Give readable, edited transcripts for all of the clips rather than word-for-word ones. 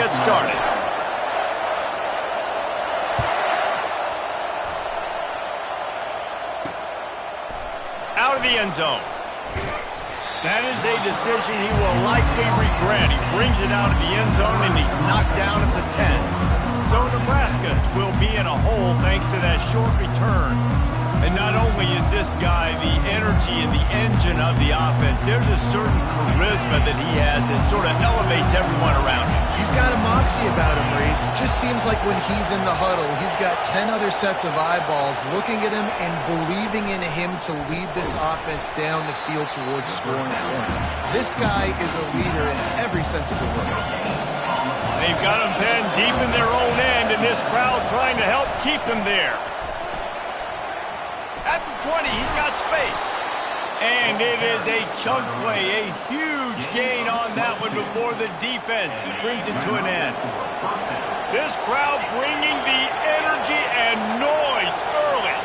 get started. Out of the end zone. That is a decision he will likely regret. He brings it out of the end zone, and he's knocked down at the 10. So Nebraska's will be in a hole thanks to that short return. And not only is this guy the energy and the engine of the offense, there's a certain charisma that he has that sort of elevates everyone around him. He's got a moxie about him, Reese. Just seems like when he's in the huddle, he's got 10 other sets of eyeballs looking at him and believing in him to lead this offense down the field towards scoring points. This guy is a leader in every sense of the word. They've got him pinned deep in their own end, and this crowd trying to help keep them there. At the 20, he's got space. And it is a chunk play, a huge gain on that one before the defense brings it to an end. This crowd bringing the energy and noise early.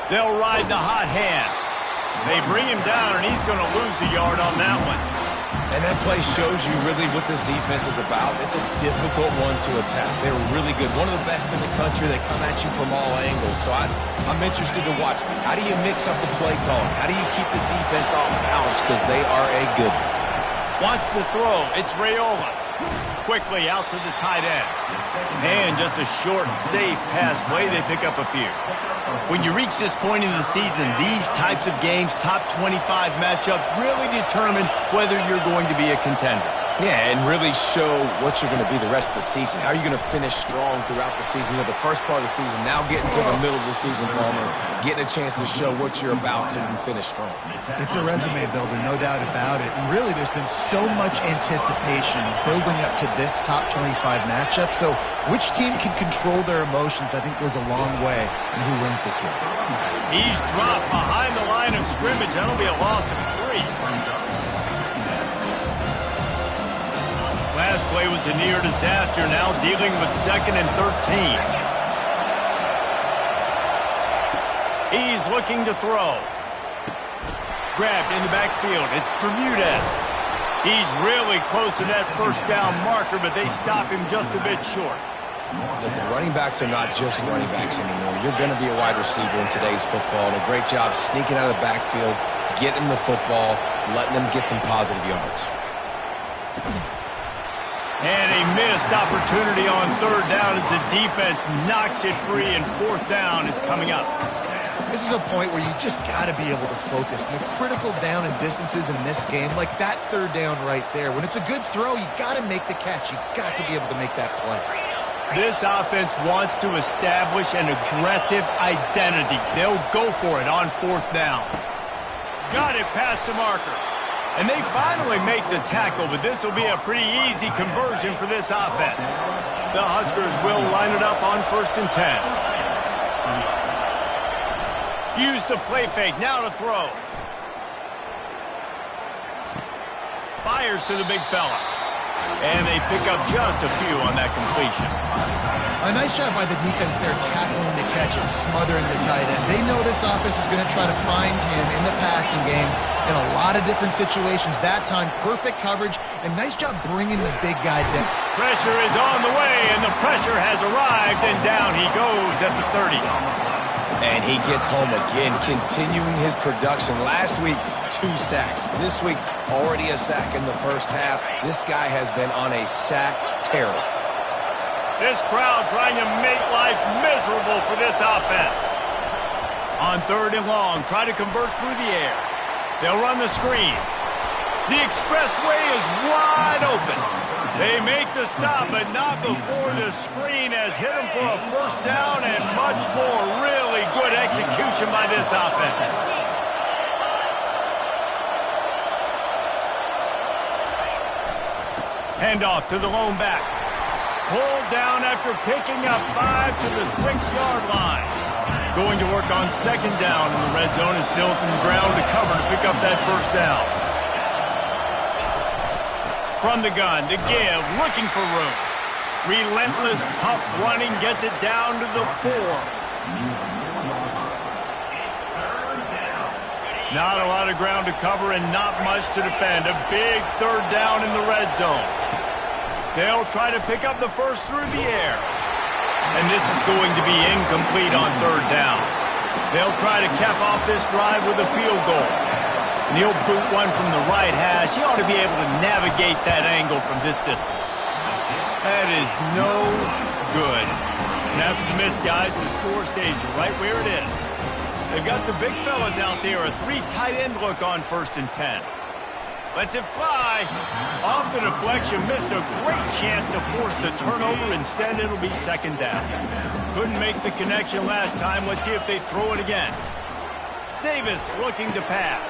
They'll ride the hot hand. They bring him down, and he's going to lose a yard on that one. And that play shows you really what this defense is about. It's a difficult one to attack. They're really good. One of the best in the country. They come at you from all angles. So I'm interested to watch. How do you mix up the play calling? How do you keep the defense off balance? Because they are a good one. Wants to throw. It's Raiola. Quickly out to the tight end. And just a short, safe pass play. They pick up a few. When you reach this point in the season, these types of games, top 25 matchups, really determine whether you're going to be a contender. Yeah, and really show what you're going to be the rest of the season. How are you going to finish strong throughout the season? You know, the first part of the season, now getting to the middle of the season, Palmer, getting a chance to show what you're about so you can finish strong. It's a resume builder, no doubt about it. And really, there's been so much anticipation building up to this top 25 matchup. So which team can control their emotions, I think, goes a long way in who wins this one. He's dropped behind the line of scrimmage. That'll be a loss of 3. Last play was a near disaster, now dealing with 2nd and 13. He's looking to throw. Grabbed in the backfield. It's Bermudez. He's really close to that first down marker, but they stop him just a bit short. Listen, running backs are not just running backs anymore. You're going to be a wide receiver in today's football, and a great job sneaking out of the backfield, getting the football, letting them get some positive yards. And a missed opportunity on 3rd down as the defense knocks it free, and 4th down is coming up. This is a point where you just got to be able to focus. And the critical down and distances in this game, like that 3rd down right there, when it's a good throw, you got to make the catch. You got to be able to make that play. This offense wants to establish an aggressive identity. They'll go for it on 4th down. Got it past the marker. And they finally make the tackle, but this will be a pretty easy conversion for this offense. The Huskers will line it up on 1st and 10. Use the play fake, now to throw. Fires to the big fella. And they pick up just a few on that completion. A nice job by the defense there tackling the catch and smothering the tight end. They know this offense is going to try to find him in the passing game in a lot of different situations. That time, perfect coverage, and nice job bringing the big guy down. Pressure is on the way, and the pressure has arrived, and down he goes at the 30. And he gets home again, continuing his production. Last week, 2 sacks. This week, already a sack in the first half. This guy has been on a sack terror. This crowd trying to make life miserable for this offense. On 3rd and long, try to convert through the air. They'll run the screen. The expressway is wide open. They make the stop, but not before the screen has hit them for a 1st down and much more. Really good execution by this offense. Handoff to the lone back. Pulled down after picking up 5 to the 6-yard line. Going to work on 2nd down in the red zone, and still some ground to cover to pick up that 1st down. From the gun, to give, looking for room. Relentless, tough running, gets it down to the 4. Not a lot of ground to cover and not much to defend. A big 3rd down in the red zone. They'll try to pick up the first through the air. And this is going to be incomplete on third down. They'll try to cap off this drive with a field goal. And he'll boot one from the right hash. He ought to be able to navigate that angle from this distance. That is no good. And after the miss, guys, the score stays right where it is. They've got the big fellas out there, a 3 tight end look on 1st and 10. Lets it fly. Off the deflection, missed a great chance to force the turnover. Instead, it'll be 2nd down. Couldn't make the connection last time. Let's see if they throw it again. Davis looking to pass.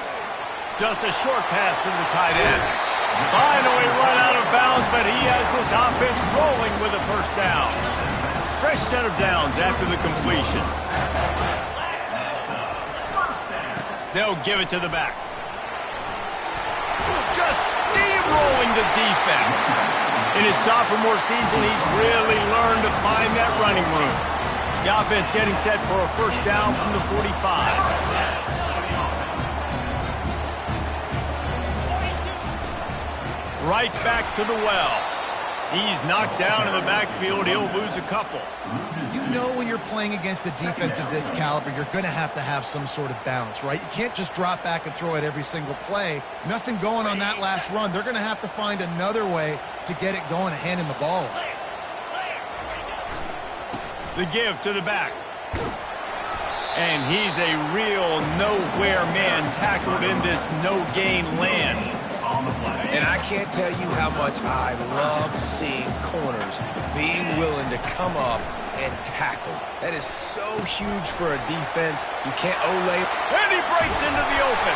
Just a short pass to the tight end. Finally run out of bounds, but he has this offense rolling with a 1st down. Fresh set of downs after the completion. They'll give it to the back. Just steamrolling the defense. In his sophomore season, he's really learned to find that running room. The offense getting set for a 1st down from the 45. Right back to the well. He's knocked down in the backfield. He'll lose a couple. You know when you're playing against a defense of this caliber, you're going to have some sort of balance, right? You can't just drop back and throw it every single play. Nothing going on that last run. They're going to have to find another way to get it going and handing the ball off. The give to the back. And he's a real nowhere man tackled in this no-gain land. And I can't tell you how much I love seeing corners being willing to come up and tackle. That is so huge for a defense. You can't olay. And he breaks into the open.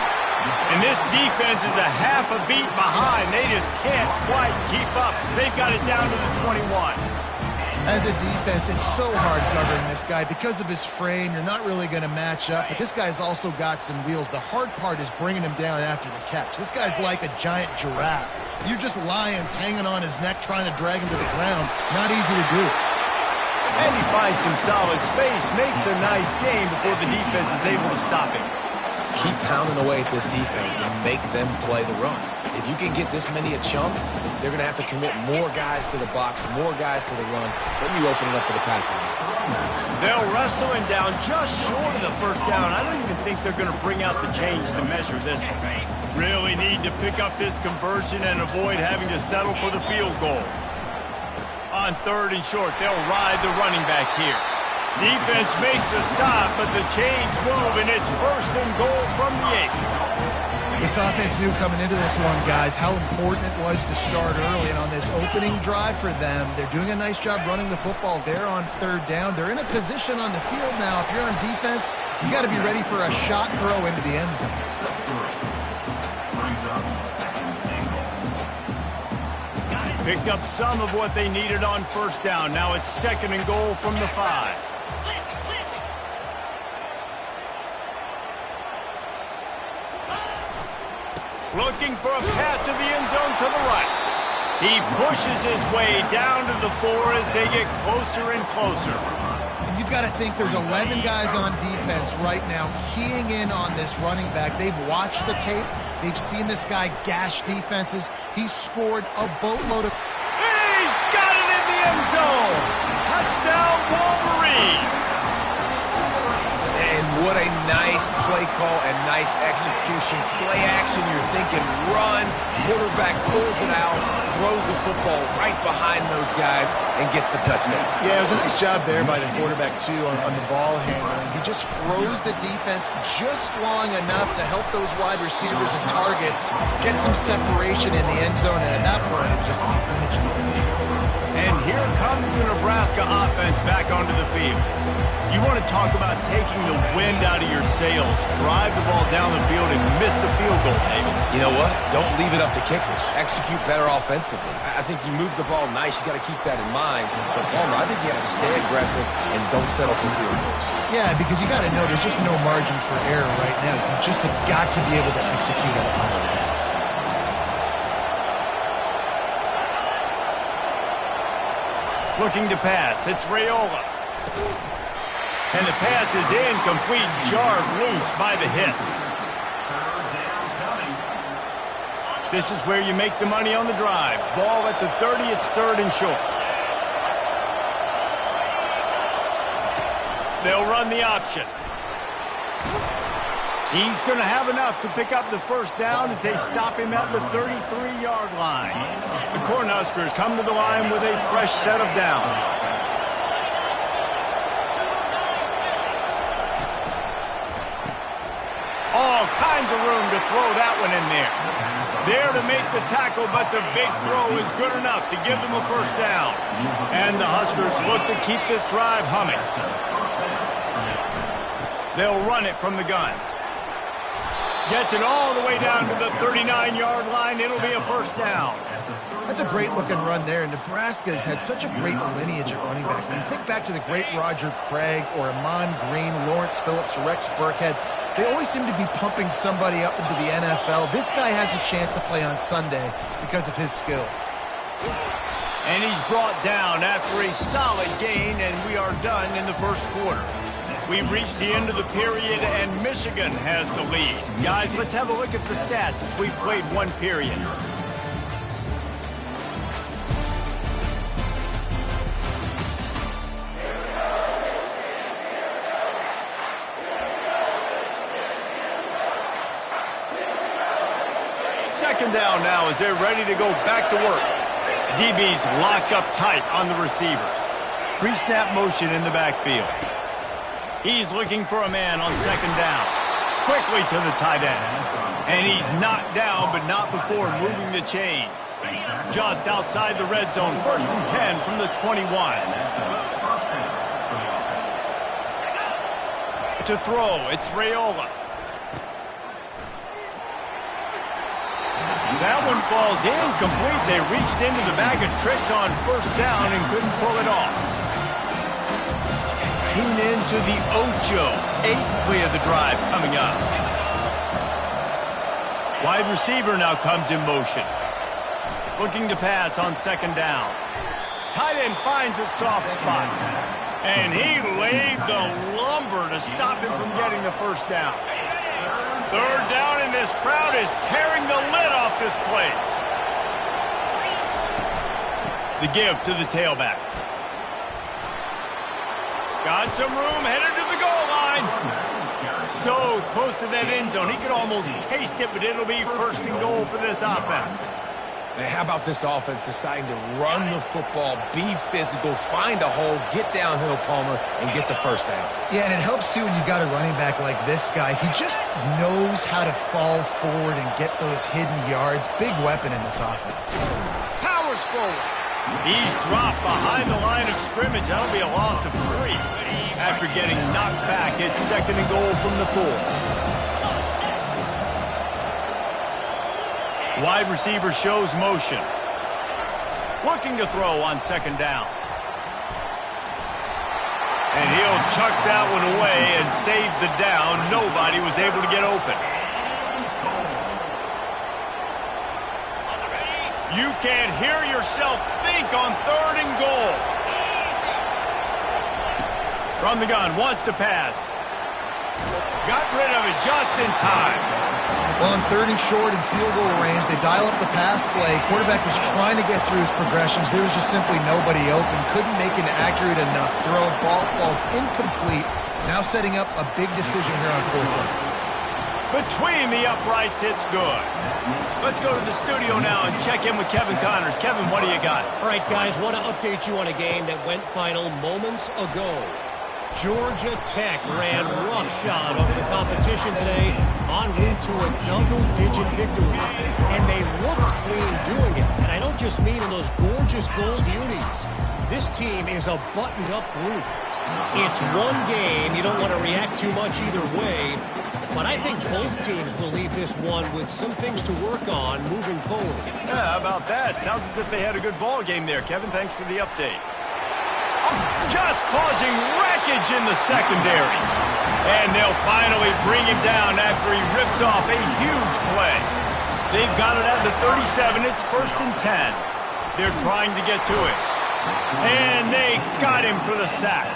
And this defense is a half a beat behind. They just can't quite keep up. They've got it down to the 21. As a defense, it's so hard covering this guy. Because of his frame, you're not really going to match up. But this guy's also got some wheels. The hard part is bringing him down after the catch. This guy's like a giant giraffe. You're just lions hanging on his neck trying to drag him to the ground. Not easy to do. And he finds some solid space, makes a nice game before the defense is able to stop him. Keep pounding away at this defense and make them play the run. If you can get this many a chunk, they're going to have to commit more guys to the box, more guys to the run. Then you open it up for the passing game. They'll wrestle him down just short of the 1st down. I don't even think they're going to bring out the chains to measure this one. Really need to pick up this conversion and avoid having to settle for the field goal. On 3rd and short, they'll ride the running back here. Defense makes a stop, but the chains move, and it's 1st and goal from the 8. This offense knew coming into this one, guys, how important it was to start early. And on this opening drive for them, they're doing a nice job running the football. They're on 3rd down. They're in a position on the field now. If you're on defense, you got to be ready for a shot throw into the end zone. Picked up some of what they needed on 1st down. Now it's 2nd and goal from the 5. Looking for a path to the end zone to the right. He pushes his way down to the 4 as they get closer and closer. And you've got to think there's 11 guys on defense right now keying in on this running back. They've watched the tape. They've seen this guy gash defenses. He's scored a boatload of... He's got it in the end zone. Touchdown, Wolverines. And what a nice play call and nice execution. Play action, you're thinking run. Quarterback pulls it out, throws the football right behind those guys, and gets the touchdown. Yeah, it was a nice job there by the quarterback, too, on the ball handling. He just froze the defense just long enough to help those wide receivers and targets get some separation in the end zone, and at that point, it just needs to pitch. And here comes the Nebraska offense back onto the field. You want to talk about taking the wind out of your sails. Drive the ball down the field and miss the field goal, David. You know what? Don't leave it up to kickers. Execute better offensively. I think you move the ball nice. You got to keep that in mind. But Palmer, I think you got to stay aggressive and don't settle for field goals. Yeah, because you got to know there's just no margin for error right now. You just have got to be able to execute at a high level. Looking to pass. It's Raiola. And the pass is incomplete, jarred loose by the hit. This is where you make the money on the drive. Ball at the 30, it's 3rd and short. They'll run the option. He's going to have enough to pick up the first down as they stop him at the 33-yard line. The Cornhuskers come to the line with a fresh set of downs. All kinds of room to throw that one in there. There to make the tackle, but the big throw is good enough to give them a first down. And the Huskers look to keep this drive humming. They'll run it from the gun. Gets it all the way down to the 39-yard line. It'll be a first down. That's a great-looking run there. Nebraska's had such a great lineage at running back. When you think back to the great Roger Craig or Amon Green, Lawrence Phillips, Rex Burkhead, they always seem to be pumping somebody up into the NFL. This guy has a chance to play on Sunday because of his skills. And he's brought down after a solid gain, and we are done in the first quarter. We've reached the end of the period, and Michigan has the lead. Guys, let's have a look at the stats as we've played one period. Second down now as they're ready to go back to work. DB's locked up tight on the receivers. Pre-snap motion in the backfield. He's looking for a man on second down. Quickly to the tight end. And he's knocked down, but not before moving the chains. Just outside the red zone, 1st and 10 from the 21. To throw, it's Raiola. That one falls incomplete. They reached into the bag of tricks on first down and couldn't pull it off. Tune in to the Ocho. 8th play of the drive coming up. Wide receiver now comes in motion. Looking to pass on second down. Tight end finds a soft spot. And he laid the lumber to stop him from getting the first down. 3rd down, and this crowd is tearing the lid off this place. The give to the tailback. Got some room, headed to the goal line. So close to that end zone, he could almost taste it, but it'll be 1st and goal for this offense. Man, how about this offense deciding to run the football, be physical, find a hole, get downhill, Palmer, and get the first down? Yeah, and it helps, too, when you've got a running back like this guy. He just knows how to fall forward and get those hidden yards. Big weapon in this offense. Powers forward. He's dropped behind the line of scrimmage. That'll be a loss of 3. After getting knocked back, it's 2nd and goal from the 4. Wide receiver shows motion. Looking to throw on second down. And he'll chuck that one away and save the down. Nobody was able to get open. You can't hear yourself think on 3rd and goal. From the gun, wants to pass. Got rid of it just in time. Well, on 3rd and short and field goal range, they dial up the pass play. Quarterback was trying to get through his progressions. There was just simply nobody open. Couldn't make an accurate enough throw. Ball falls incomplete. Now setting up a big decision here on 4th down. Between the uprights, it's good. Let's go to the studio now and check in with Kevin Connors. Kevin, what do you got? All right, guys, want to update you on a game that went final moments ago. Georgia Tech ran roughshod over the competition today en route to a double-digit victory. And they looked clean doing it. And I don't just mean in those gorgeous gold unis. This team is a buttoned-up group. It's one game. You don't want to react too much either way. But I think both teams will leave this one with some things to work on moving forward. Yeah, how about that? Sounds as if they had a good ball game there. Kevin, thanks for the update. Just causing wreckage in the secondary. And they'll finally bring him down after he rips off a huge play. They've got it at the 37. It's 1st and 10. They're trying to get to it. And they got him for the sack.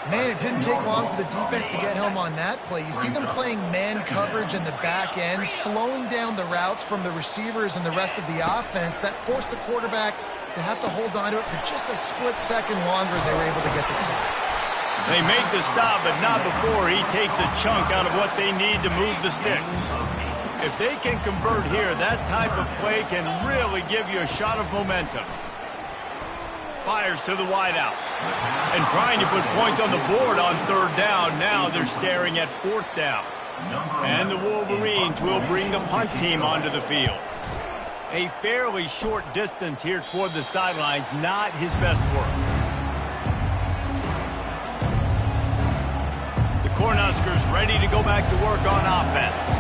Man, it didn't take long for the defense to get home on that play. You see them playing man coverage in the back end, slowing down the routes from the receivers and the rest of the offense. That forced the quarterback to have to hold on to it for just a split second longer. They were able to get the sack. They make the stop, but not before he takes a chunk out of what they need to move the sticks. If they can convert here, that type of play can really give you a shot of momentum. Fires to the wideout. And trying to put points on the board on third down. Now they're staring at fourth down. And the Wolverines will bring the punt team onto the field. A fairly short distance here toward the sidelines, not his best work. The Cornhuskers ready to go back to work on offense.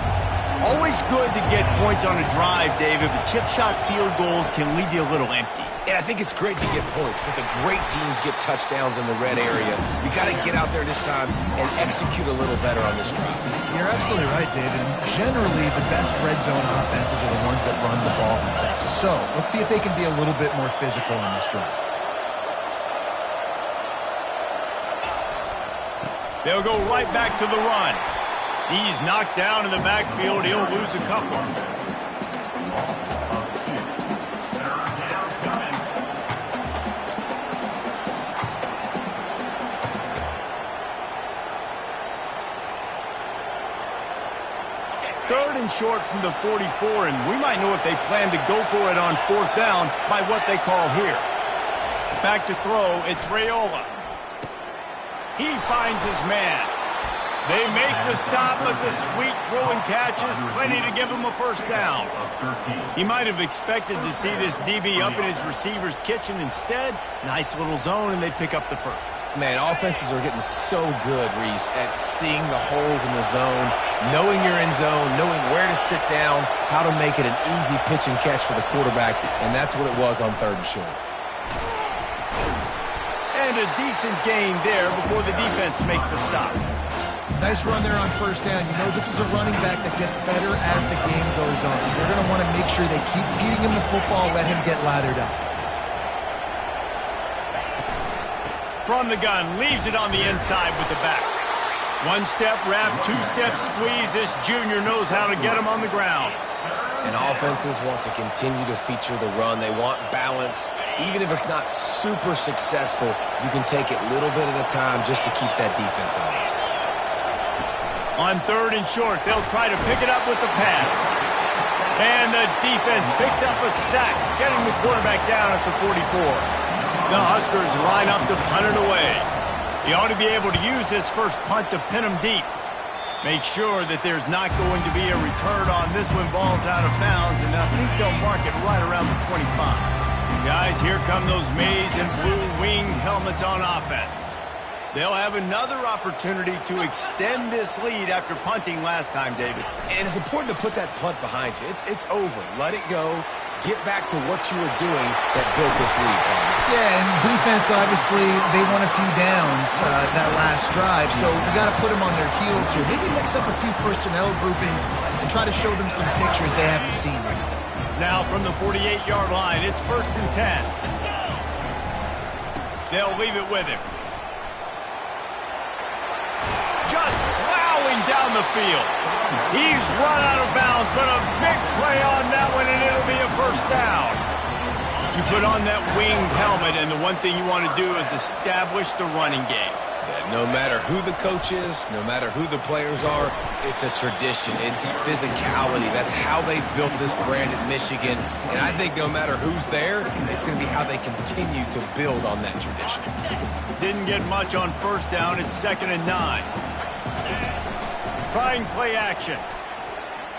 Always good to get points on a drive, David, but chip shot field goals can leave you a little empty. And I think it's great to get points, but the great teams get touchdowns in the red area. You got to get out there this time and execute a little better on this drive. You're absolutely right, David. Generally, the best red zone offenses are the ones that run the ball best. So let's see if they can be a little bit more physical on this drive. They'll go right back to the run. He's knocked down in the backfield. He'll lose a couple. Third and short from the 44, and we might know if they plan to go for it on fourth down by what they call here. Back to throw, it's Raiola. He finds his man. They make the stop, but the sweet throwing catch is plenty to give him a first down. He might have expected to see this DB up in his receiver's kitchen. Instead, nice little zone, and they pick up the first. Man, offenses are getting so good, Reese, at seeing the holes in the zone, knowing you're in zone, knowing where to sit down, how to make it an easy pitch and catch for the quarterback, and that's what it was on third and short. And a decent gain there before the defense makes the stop. Nice run there on first down. You know, this is a running back that gets better as the game goes on. So they're going to want to make sure they keep feeding him the football, let him get lathered up. From the gun, leaves it on the inside with the back. One-step wrap, two-step squeeze. This junior knows how to get him on the ground. And offenses want to continue to feature the run. They want balance. Even if it's not super successful, you can take it little bit at a time just to keep that defense honest. On third and short, they'll try to pick it up with the pass. And the defense picks up a sack, getting the quarterback down at the 44. The Huskers line up to punt it away. He ought to be able to use this first punt to pin him deep. Make sure that there's not going to be a return on this when ball's out of bounds, and I think they'll mark it right around the 25. Guys, here come those maize and blue winged helmets on offense. They'll have another opportunity to extend this lead after punting last time, David. And it's important to put that punt behind you. It's over. Let it go. Get back to what you were doing that built this lead. Yeah, and defense, obviously, they won a few downs that last drive, so we got to put them on their heels here. Maybe mix up a few personnel groupings and try to show them some pictures they haven't seen yet. Now from the 48-yard line, it's 1st and 10. They'll leave it with him. Just plowing down the field. He's run out of bounds, but a big play on that one, and it'll be a first down. You put on that winged helmet, and the one thing you want to do is establish the running game. No matter who the coach is, no matter who the players are, it's a tradition. It's physicality. That's how they built this brand at Michigan. And I think no matter who's there, it's going to be how they continue to build on that tradition. Didn't get much on first down. It's 2nd and 9. Trying play action.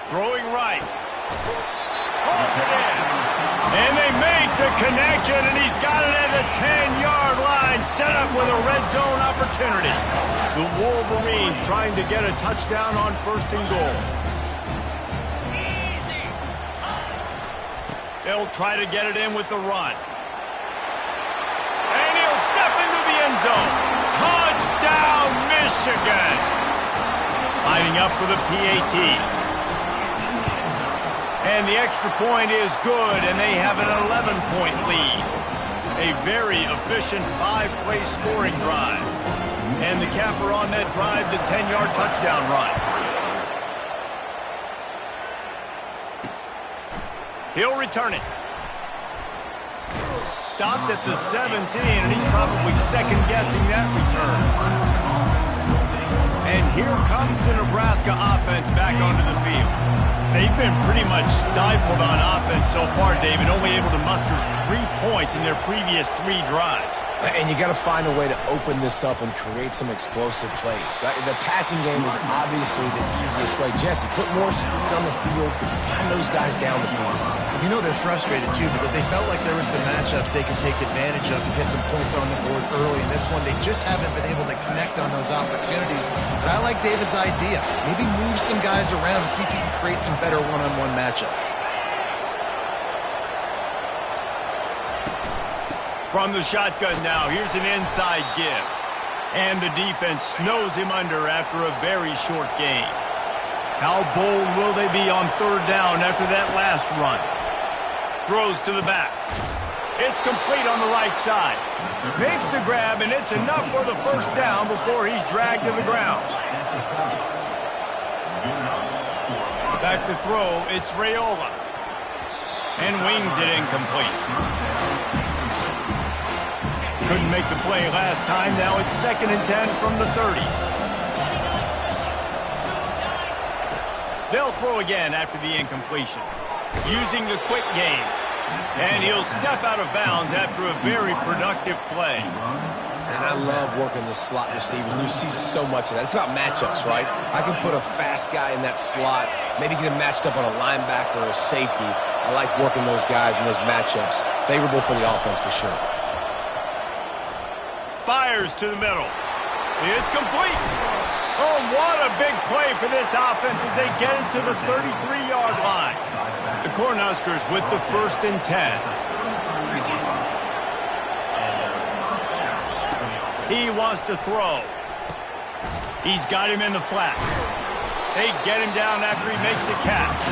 Throwing right. Holds it in. And they make the connection, and he's got it at the 10-yard line, set up with a red zone opportunity. The Wolverines trying to get a touchdown on 1st and goal. They'll try to get it in with the run. And he'll step into the end zone. Touchdown, Michigan! Lining up for the PAT. And the extra point is good, and they have an 11-point lead. A very efficient 5-play scoring drive. And the capper on that drive, the 10-yard touchdown run. He'll return it. Stopped at the 17, and he's probably second-guessing that return. And here comes the Nebraska offense back onto the field. They've been pretty much stifled on offense so far, David, only able to muster 3 points in their previous 3 drives. And you got to find a way to open this up and create some explosive plays. The passing game is obviously the easiest way. Jesse, put more speed on the field, find those guys down the field. You know they're frustrated, too, because they felt like there were some matchups they could take advantage of and get some points on the board early. In this one, they just haven't been able to connect on those opportunities. But I like David's idea. Maybe move some guys around and see if you can create some better one-on-one matchups. From the shotgun now, here's an inside give. And the defense snows him under after a very short gain. How bold will they be on 3rd down after that last run? Throws to the back. It's complete on the right side. Makes the grab, and it's enough for the 1st down before he's dragged to the ground. Back to throw, it's Raiola. And wings it incomplete. Couldn't make the play last time. Now it's 2nd and 10 from the 30. They'll throw again after the incompletion. Using the quick game. And he'll step out of bounds after a very productive play. And I love working the slot receivers, and you see so much of that. It's about matchups, right? I can put a fast guy in that slot, maybe get him matched up on a linebacker or a safety. I like working those guys in those matchups. Favorable for the offense for sure. Fires to the middle. It's complete. Oh, what a big play for this offense as they get it to the 33-yard line. The Cornhuskers with the 1st and 10. He wants to throw. He's got him in the flat. They get him down after he makes the catch.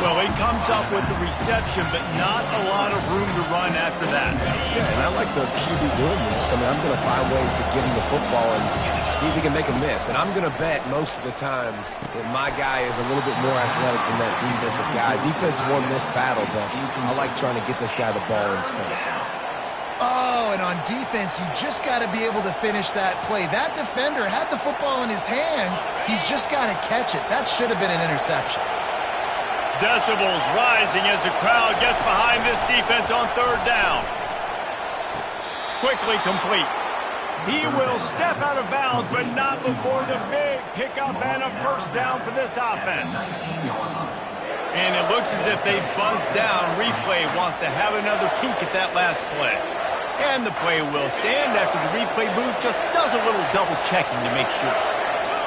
Well, he comes up with the reception, but not a lot of room to run after that. Yeah, and I like the QB doing this. I mean, I'm going to find ways to give him the football and see if he can make a miss. And I'm going to bet most of the time that my guy is a little bit more athletic than that defensive guy. Defense won this battle, but I like trying to get this guy the ball in space. Oh, and on defense, you just got to be able to finish that play. That defender had the football in his hands. He's just got to catch it. That should have been an interception. Decibels rising as the crowd gets behind this defense on 3rd down. Quickly complete. He will step out of bounds, but not before the big pickup and a 1st down for this offense. And it looks as if they've buzzed down. Replay wants to have another peek at that last play. And the play will stand after the replay booth just does a little double checking to make sure.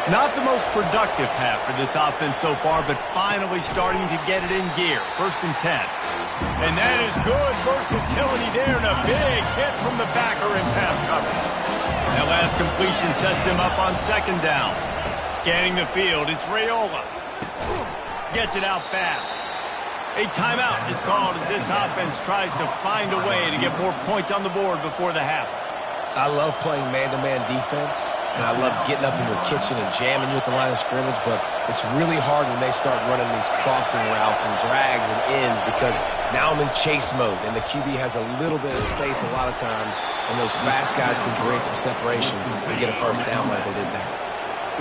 Not the most productive half for this offense so far, but finally starting to get it in gear. 1st and 10. And that is good versatility there, and a big hit from the backer in pass coverage. That last completion sets him up on 2nd down. Scanning the field, it's Raiola. Gets it out fast. A timeout is called as this offense tries to find a way to get more points on the board before the half. I love playing man-to-man defense, and I love getting up in your kitchen and jamming you at the line of scrimmage, but it's really hard when they start running these crossing routes and drags and ends because now I'm in chase mode, and the QB has a little bit of space a lot of times, and those fast guys can create some separation and get a 1st down like they did there.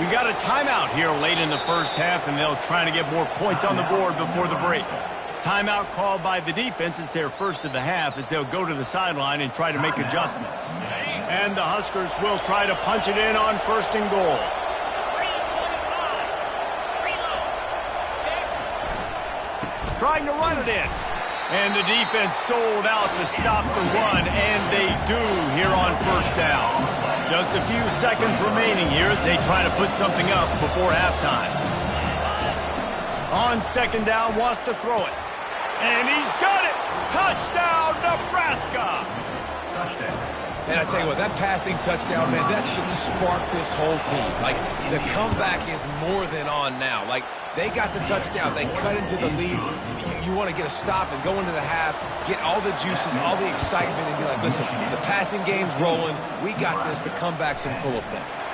We got a timeout here late in the 1st half, and they'll try to get more points on the board before the break. Timeout called by the defense. It's their 1st of the half as they'll go to the sideline and try to make adjustments. And the Huskers will try to punch it in on 1st and goal. Trying to run it in. And the defense sold out to stop the run, and they do here on 1st down. Just a few seconds remaining here as they try to put something up before halftime. On 2nd down, wants to throw it. And he's got it! Touchdown, Nebraska! And I tell you what, that passing touchdown, man, that should spark this whole team. Like, the comeback is more than on now. Like, they got the touchdown. They cut into the lead. You want to get a stop and go into the half, get all the juices, all the excitement, and be like, listen, the passing game's rolling. We got this. The comeback's in full effect.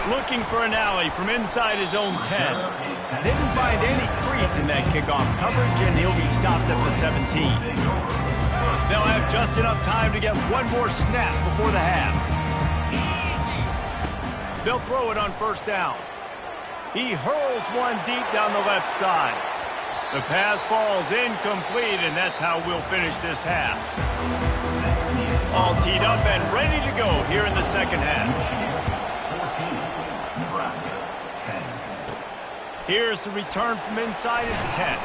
Looking for an alley from inside his own 10. Didn't find any crease in that kickoff coverage, and he'll be stopped at the 17. They'll have just enough time to get one more snap before the half. They'll throw it on first down. He hurls one deep down the left side. The pass falls incomplete, and that's how we'll finish this half. All teed up and ready to go here in the second half. Here's the return from inside his 10.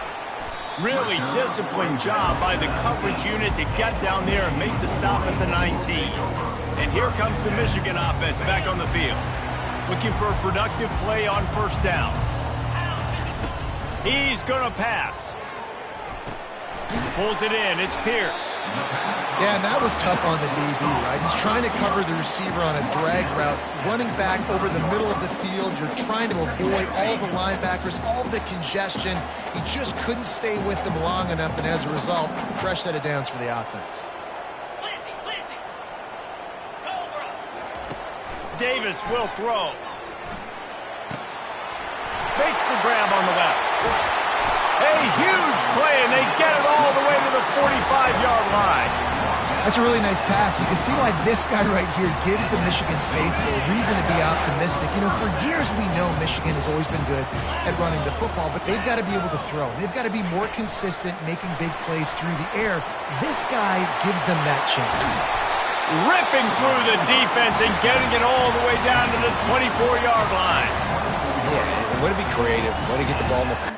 Really disciplined job by the coverage unit to get down there and make the stop at the 19. And here comes the Michigan offense back on the field. Looking for a productive play on first down. He's going to pass. Pulls it in. It's Pierce. Yeah, and that was tough on the DB, right? He's trying to cover the receiver on a drag route, running back over the middle of the field. You're trying to avoid all the linebackers, all the congestion. He just couldn't stay with them long enough, and as a result, fresh set of downs for the offense. Davis will throw. Makes the grab on the left. A huge play, and they get it all the way to the 45-yard line. That's a really nice pass. You can see why this guy right here gives the Michigan faithful reason to be optimistic. You know, for years we know Michigan has always been good at running the football, but they've got to be able to throw. They've got to be more consistent making big plays through the air. This guy gives them that chance. Ripping through the defense and getting it all the way down to the 24-yard line. Yeah, way to be creative. Way to get the ball in the...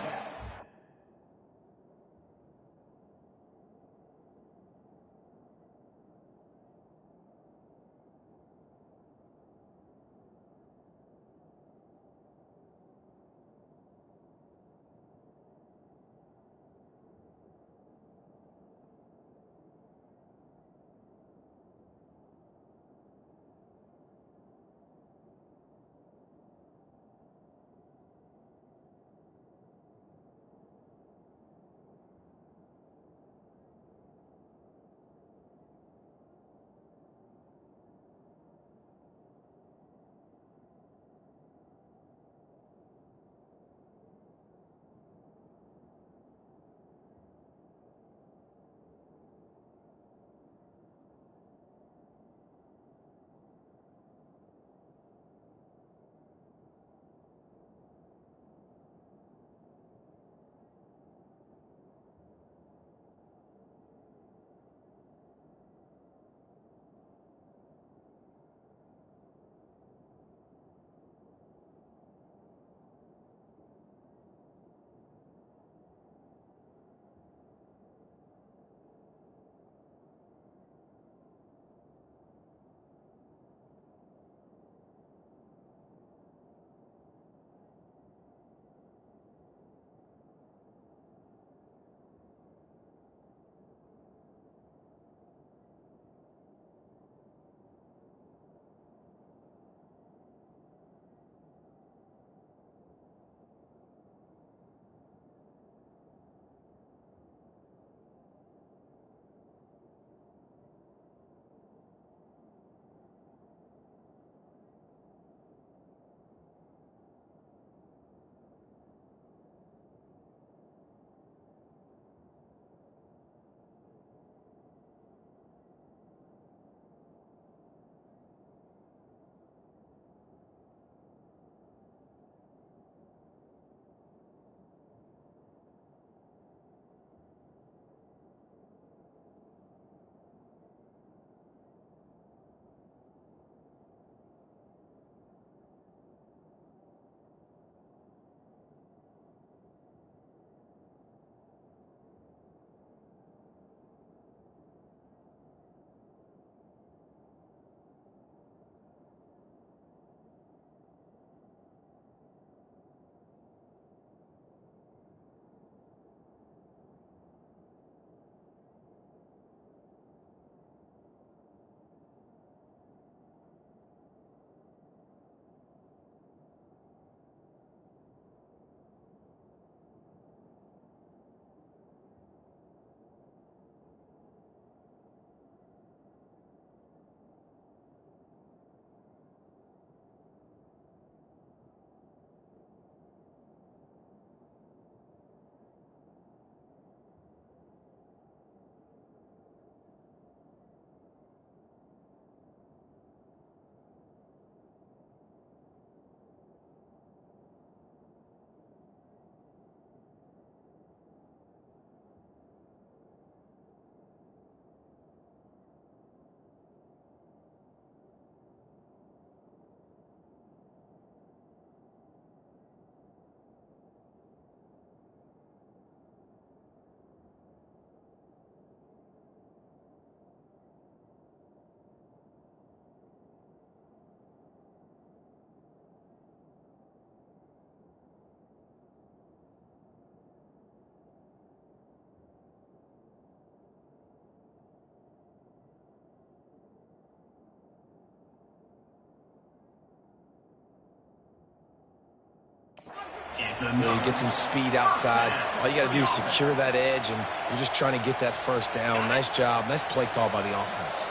You get some speed outside. All you got to do is secure that edge, and you're just trying to get that first down. Nice job. Nice play call by the offense.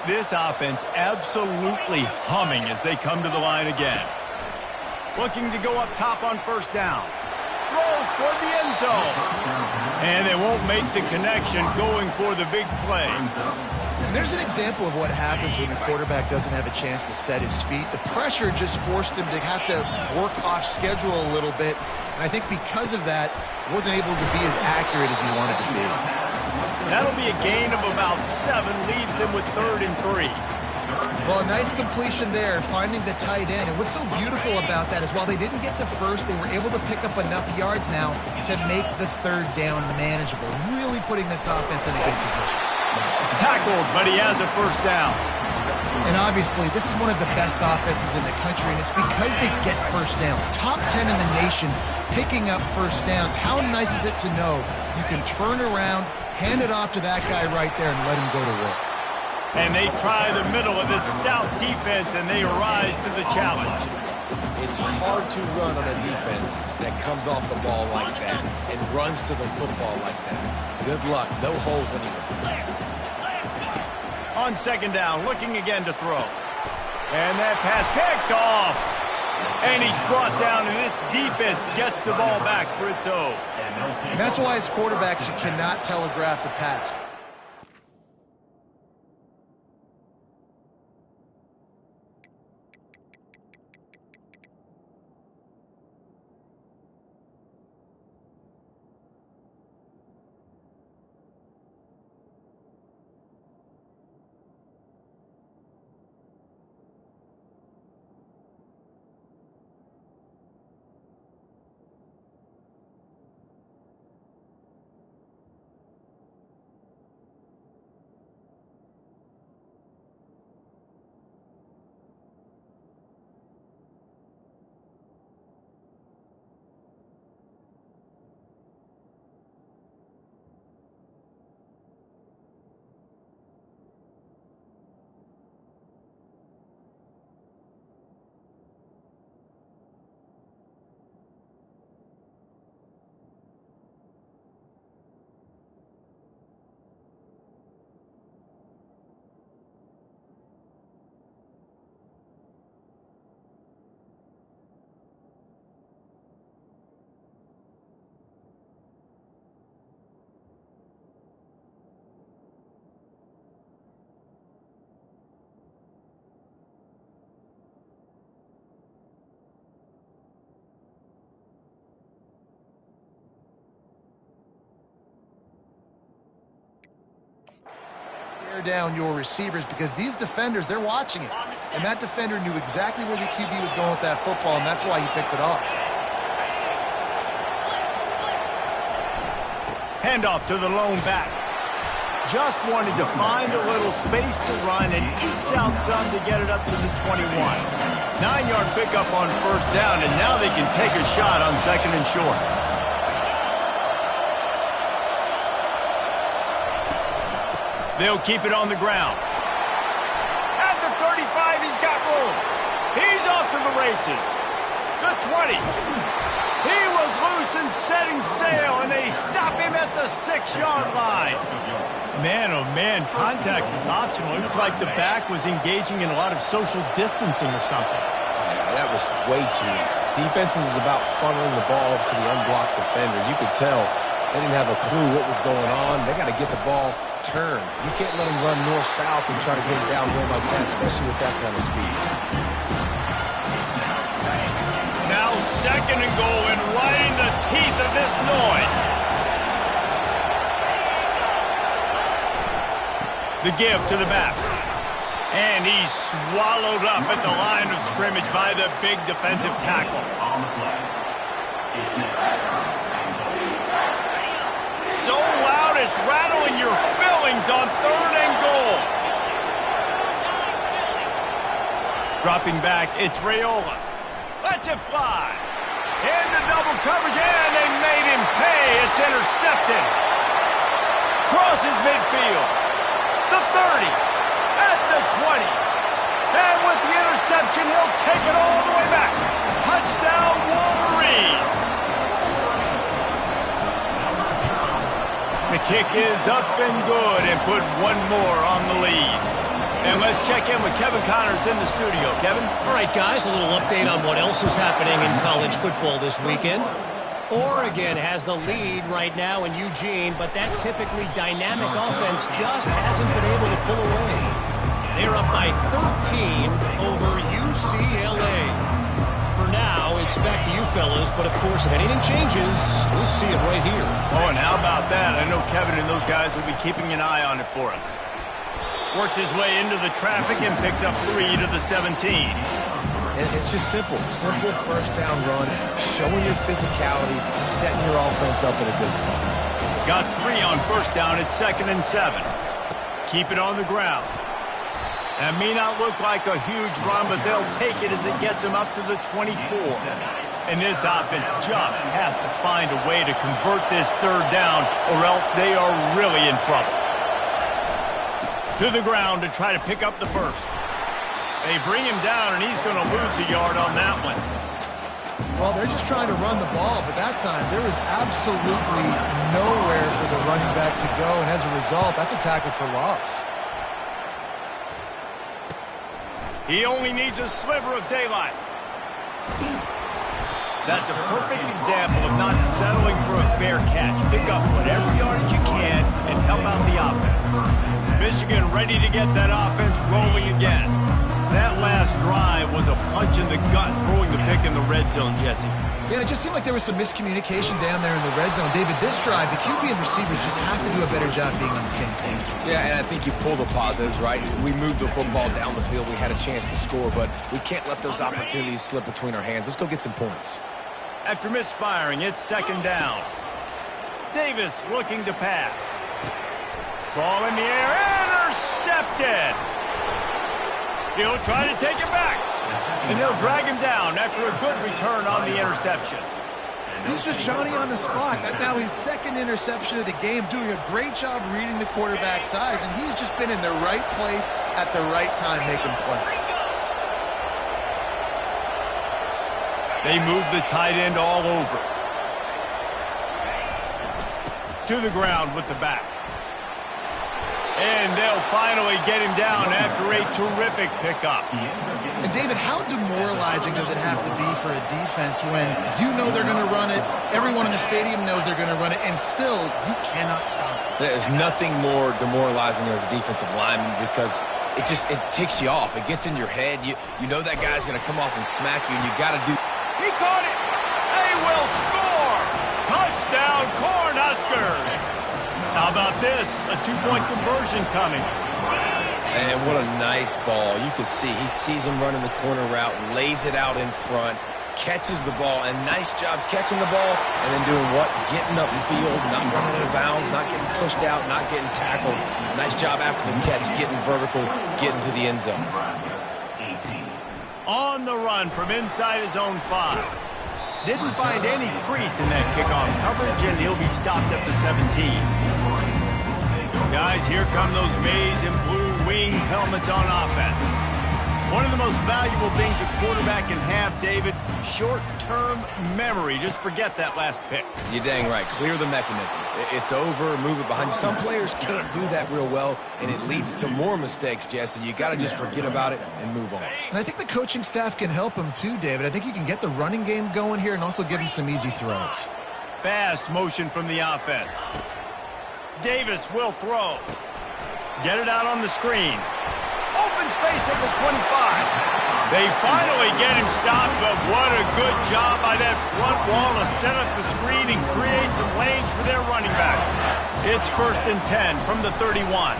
This offense absolutely humming as they come to the line again. Looking to go up top on first down. Throws toward the end zone. And they won't make the connection going for the big play. And there's an example of what happens when the quarterback doesn't have a chance to set his feet. The pressure just forced him to have to work off schedule a little bit. And I think because of that, wasn't able to be as accurate as he wanted to be. That'll be a gain of about 7, leaves him with 3rd and 3. Well, a nice completion there, finding the tight end. And what's so beautiful about that is while they didn't get the first, they were able to pick up enough yards now to make the 3rd down manageable, really putting this offense in a good position. Tackled, but he has a first down. And obviously, this is one of the best offenses in the country, and it's because they get first downs. Top 10 in the nation picking up first downs. How nice is it to know you can turn around, hand it off to that guy right there, and let him go to work. And they try the middle of this stout defense, and they rise to the challenge. It's hard to run on a defense that comes off the ball like that and runs to the football like that. Good luck. No holes anywhere. On second down, looking again to throw. And that pass picked off. And he's brought down, and this defense gets the ball back for its own. And that's why as quarterbacks, you cannot telegraph the pass. Down your receivers because these defenders, they're watching it. And that defender knew exactly where the QB was going with that football, and that's why he picked it off. Handoff to the lone back. Just wanted to find a little space to run and ekes out some to get it up to the 21. 9-yard pickup on first down, and now they can take a shot on second and short. They'll keep it on the ground. At the 35, he's got room. He's off to the races. The 20. He was loose and setting sail, and they stop him at the 6-yard line. Man, oh man, contact was optional. It was like the back was engaging in a lot of social distancing or something. Yeah, that was way too easy. Defenses is about funneling the ball to the unblocked defender. You could tell they didn't have a clue what was going on. They got to get the ball turned. You can't let them run north-south and try to get it downhill like that, especially with that kind of speed. Now second and goal, and right in the teeth of this noise. The give to the back. And he's swallowed up at the line of scrimmage by the big defensive tackle. On the play. So loud it's rattling your fillings on third and goal. Dropping back, it's Raiola. Lets it fly. Into double coverage, and they made him pay. It's intercepted. Crosses midfield. The 30. At the 20. And with the interception, he'll take it all the way back. Touchdown, Wolverines. Kick is up and good and put one more on the lead. And let's check in with Kevin Connors in the studio. Kevin? All right, guys, a little update on what else is happening in college football this weekend. Oregon has the lead right now in Eugene, but that typically dynamic offense just hasn't been able to pull away. They're up by 13 over UCLA. For now, it's back to you fellas, but of course, if anything changes, we'll see it right here. Oh, and how about that? I know Kevin and those guys will be keeping an eye on it for us. Works his way into the traffic and picks up 3 to the 17. And it's just simple. Simple first down run, showing your physicality, setting your offense up in a good spot. Got 3 on first down at 2nd and 7. Keep it on the ground. That may not look like a huge run, but they'll take it as it gets them up to the 24. And this offense just has to find a way to convert this 3rd down, or else they are really in trouble. To the ground to try to pick up the first. They bring him down, and he's going to lose a yard on that one. Well, they're just trying to run the ball, but that time there was absolutely nowhere for the running back to go, and as a result, that's a tackle for loss. He only needs a sliver of daylight. That's a perfect example of not settling for a fair catch. Pick up whatever yardage you can and help out the offense. Michigan ready to get that offense rolling again. That last drive was a punch in the gut, throwing the pick in the red zone, Jesse. Yeah, and it just seemed like there was some miscommunication down there in the red zone. David, this drive, the QB and receivers just have to do a better job being on the same page. Yeah, and I think you pull the positives, right? We moved the football down the field. We had a chance to score, but we can't let those opportunities slip between our hands. Let's go get some points. After misfiring, it's 2nd down. Davis looking to pass. Ball in the air, intercepted. He'll try to take it back. And they'll drag him down after a good return on the interception. He's just Johnny on the spot. That's now his 2nd interception of the game, doing a great job reading the quarterback's eyes, and he's just been in the right place at the right time making plays. They move the tight end all over. To the ground with the back. And they'll finally get him down after a terrific pickup. And David, how demoralizing does it have to be for a defense when you know they're going to run it, everyone in the stadium knows they're going to run it, and still you cannot stop it? There's nothing more demoralizing as a defensive lineman because it ticks you off. It gets in your head. You know that guy's going to come off and smack you, and you got to do. He caught it. They will score. Touchdown, Cornhuskers. How about this? A 2-point conversion coming. And what a nice ball. You can see he sees him running the corner route, lays it out in front, catches the ball, and nice job catching the ball and then doing what? Getting upfield, not running out of bounds, not getting pushed out, not getting tackled. Nice job after the catch, getting vertical, getting to the end zone. On the run from inside his own 5. Didn't find any crease in that kickoff coverage, and he'll be stopped at the 17. Guys, here come those maize and blue wing helmets on offense. One of the most valuable things a quarterback can have, David, short-term memory. Just forget that last pick. You're dang right. Clear the mechanism. It's over, move it behind you. Some players can't do that real well, and it leads to more mistakes, Jesse. You got to just forget about it and move on. And I think the coaching staff can help him too, David. I think you can get the running game going here and also give him some easy throws. Fast motion from the offense. Davis will throw. Get it out on the screen. Open space at the 25. They finally get him stopped, but what a good job by that front wall to set up the screen and create some lanes for their running back. It's 1st and 10 from the 31.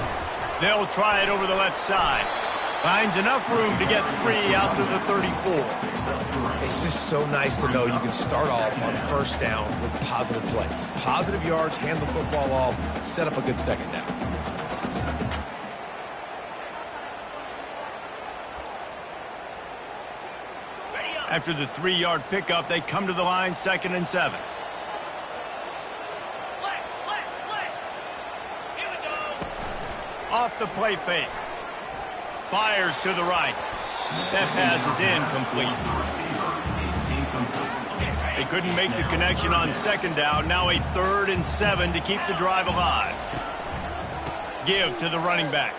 They'll try it over the left side. Finds enough room to get 3 out to the 34. It's just so nice to know you can start off on first down with positive plays. Positive yards, hand the football off, set up a good second down. After the 3-yard pickup, they come to the line, 2nd and 7. Off the play fake. Fires to the right. That pass is incomplete. They couldn't make the connection on second down. Now a 3rd and 7 to keep the drive alive. Give to the running back.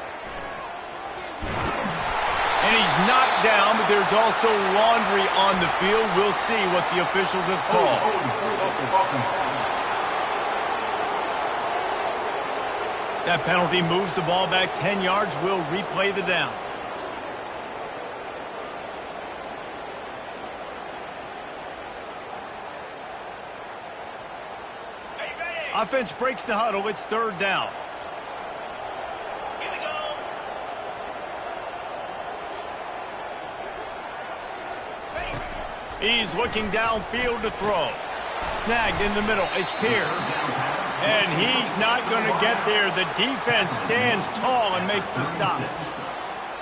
And he's knocked down, but there's also laundry on the field. We'll see what the officials have called. That penalty moves the ball back 10 yards. We'll replay the down. Offense breaks the huddle. It's 3rd down. He's looking downfield to throw. Snagged in the middle. It's Pierce. And he's not going to get there. The defense stands tall and makes the stop.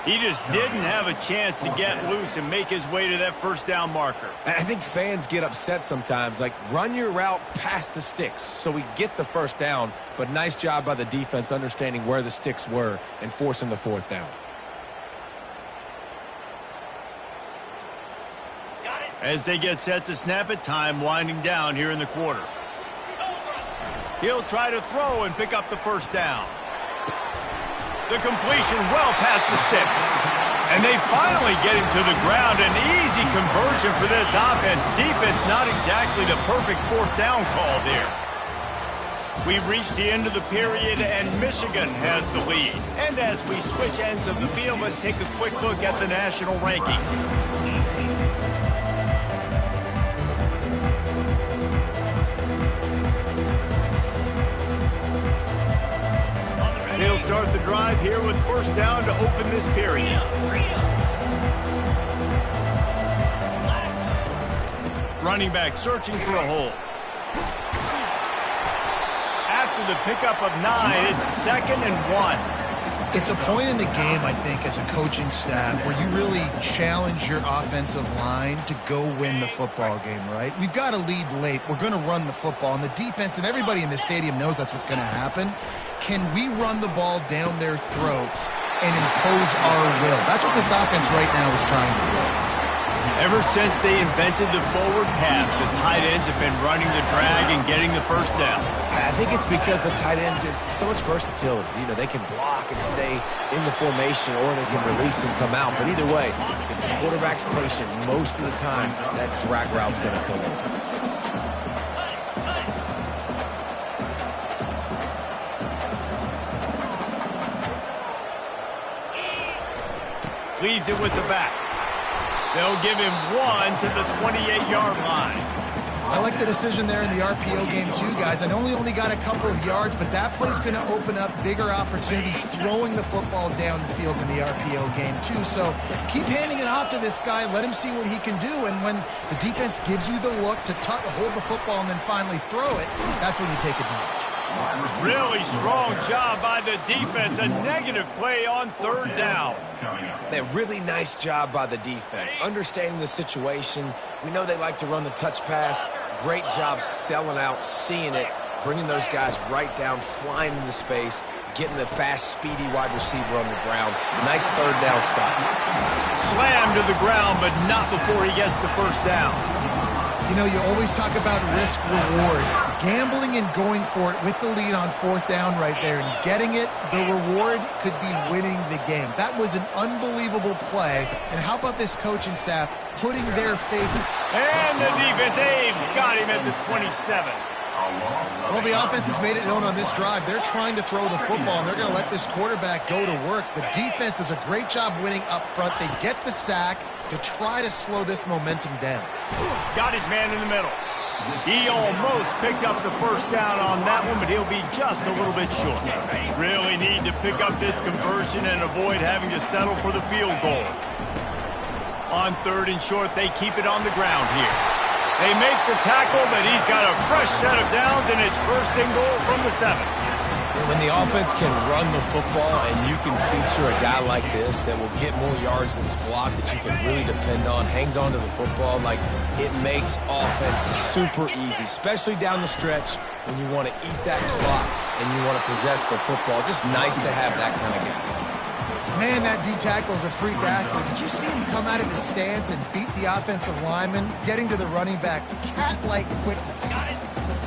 He just didn't have a chance to get loose and make his way to that first down marker. I think fans get upset sometimes. Like, run your route past the sticks so we get the first down. But nice job by the defense understanding where the sticks were and forcing the 4th down. As they get set to snap it, time winding down here in the quarter. He'll try to throw and pick up the first down. The completion well past the sticks. And they finally get him to the ground. An easy conversion for this offense. Defense not exactly the perfect 4th down call there. We've reached the end of the period, and Michigan has the lead. And as we switch ends of the field, let's take a quick look at the national rankings. They'll start the drive here with first down to open this period. Running back searching for a hole. After the pickup of 9, it's 2nd and 1. It's a point in the game, I think, as a coaching staff where you really challenge your offensive line to go win the football game, right? We've got to lead late. We're going to run the football. And the defense and everybody in the stadium knows that's what's going to happen. Can we run the ball down their throats and impose our will? That's what this offense right now is trying to do. Ever since they invented the forward pass, the tight ends have been running the drag and getting the first down. I think it's because the tight ends is so much versatility. You know, they can block and stay in the formation, or they can release and come out. But either way, if the quarterback's patient, most of the time, that drag route's going to come in. Leaves it with the back. They'll give him 1 to the 28-yard line. I like the decision there in the RPO game too, guys. I know he only got a couple of yards, but that play's going to open up bigger opportunities throwing the football down the field in the RPO game too. So keep handing it off to this guy. Let him see what he can do. And when the defense gives you the look to hold the football and then finally throw it, that's when you take advantage. Really strong job by the defense. A negative play on 3rd down. A really nice job by the defense. Understanding the situation. We know they like to run the touch pass. Great job selling out, seeing it, bringing those guys right down, flying into space, getting the fast, speedy wide receiver on the ground. Nice 3rd down stop. Slammed to the ground, but not before he gets the first down. You know, you always talk about risk-reward. Gambling and going for it with the lead on 4th down right there and getting it, the reward could be winning the game. That was an unbelievable play. And how about this coaching staff putting their faith in? And the defense, they've got him at the 27. Well, the offense has made it known on this drive. They're trying to throw the football, and they're going to let this quarterback go to work. The defense does a great job winning up front. They get the sack to try to slow this momentum down. Got his man in the middle. He almost picked up the first down on that one, but he'll be just a little bit short. Really need to pick up this conversion and avoid having to settle for the field goal. On 3rd and short, they keep it on the ground here. They make the tackle, but he's got a fresh set of downs, and it's 1st and goal from the 7. When the offense can run the football and you can feature a guy like this that will get more yards than his block, that you can really depend on, hangs on to the football, like, it makes offense super easy, especially down the stretch when you want to eat that clock and you want to possess the football. Just nice to have that kind of guy. Man, that D tackle is a freak athlete. Did you see him come out of his stance and beat the offensive lineman, getting to the running back? Cat-like quickness.